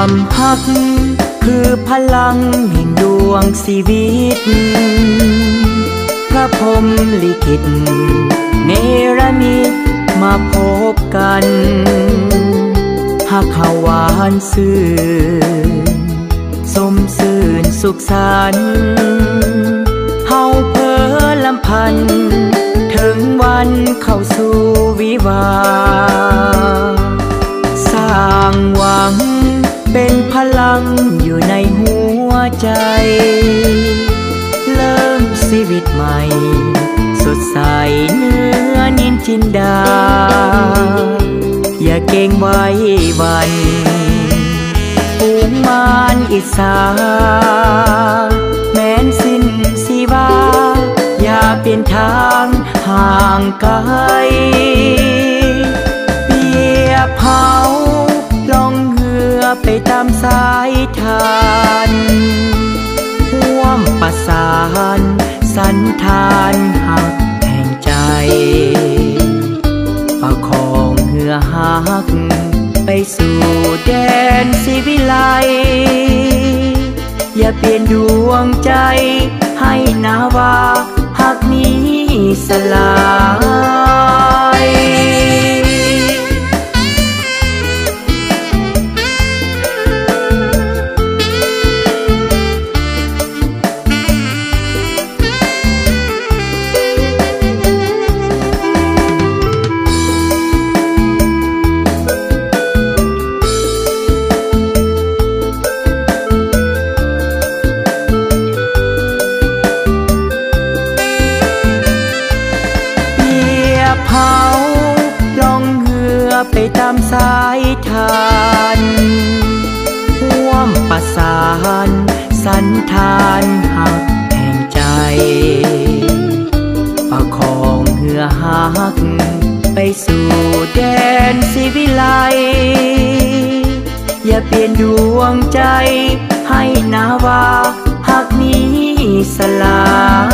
ความฮักคือพลังแห่งดวงชีวิตพระพรหมลิขิตเนรมิตมาพบกันหักเขาหวานซื่นสมซื่นสุขสันต์เฮาเพ้อลำพันถึงวันเข้าสู่วิวาสร้างหวังเป็นพลังอยู่ในหัวใจเริ่มชีวิตใหม่สดใสเนื้อนินจินดาอย่าเก่งไว้วันฝูงมารอิสาแม้นสิ้นชีวาอย่าเปลี่ยนทางห่างไกลเปียเผาล่องเหือไปตามสายทานห่วมประสานสันทานหักแห่งใจประคองเหือหักไปสู่แดนศิวิไลอย่าเปลี่ยนดวงใจให้นาวาหักนี้สลายเผาล่องเหือไปตามสายทานห่วมประสานสันทานหักแห่งใจประคองเหือหักไปสู่แดนศิวิไลอย่าเปลี่ยนดวงใจให้นาวาหักนี้สลาย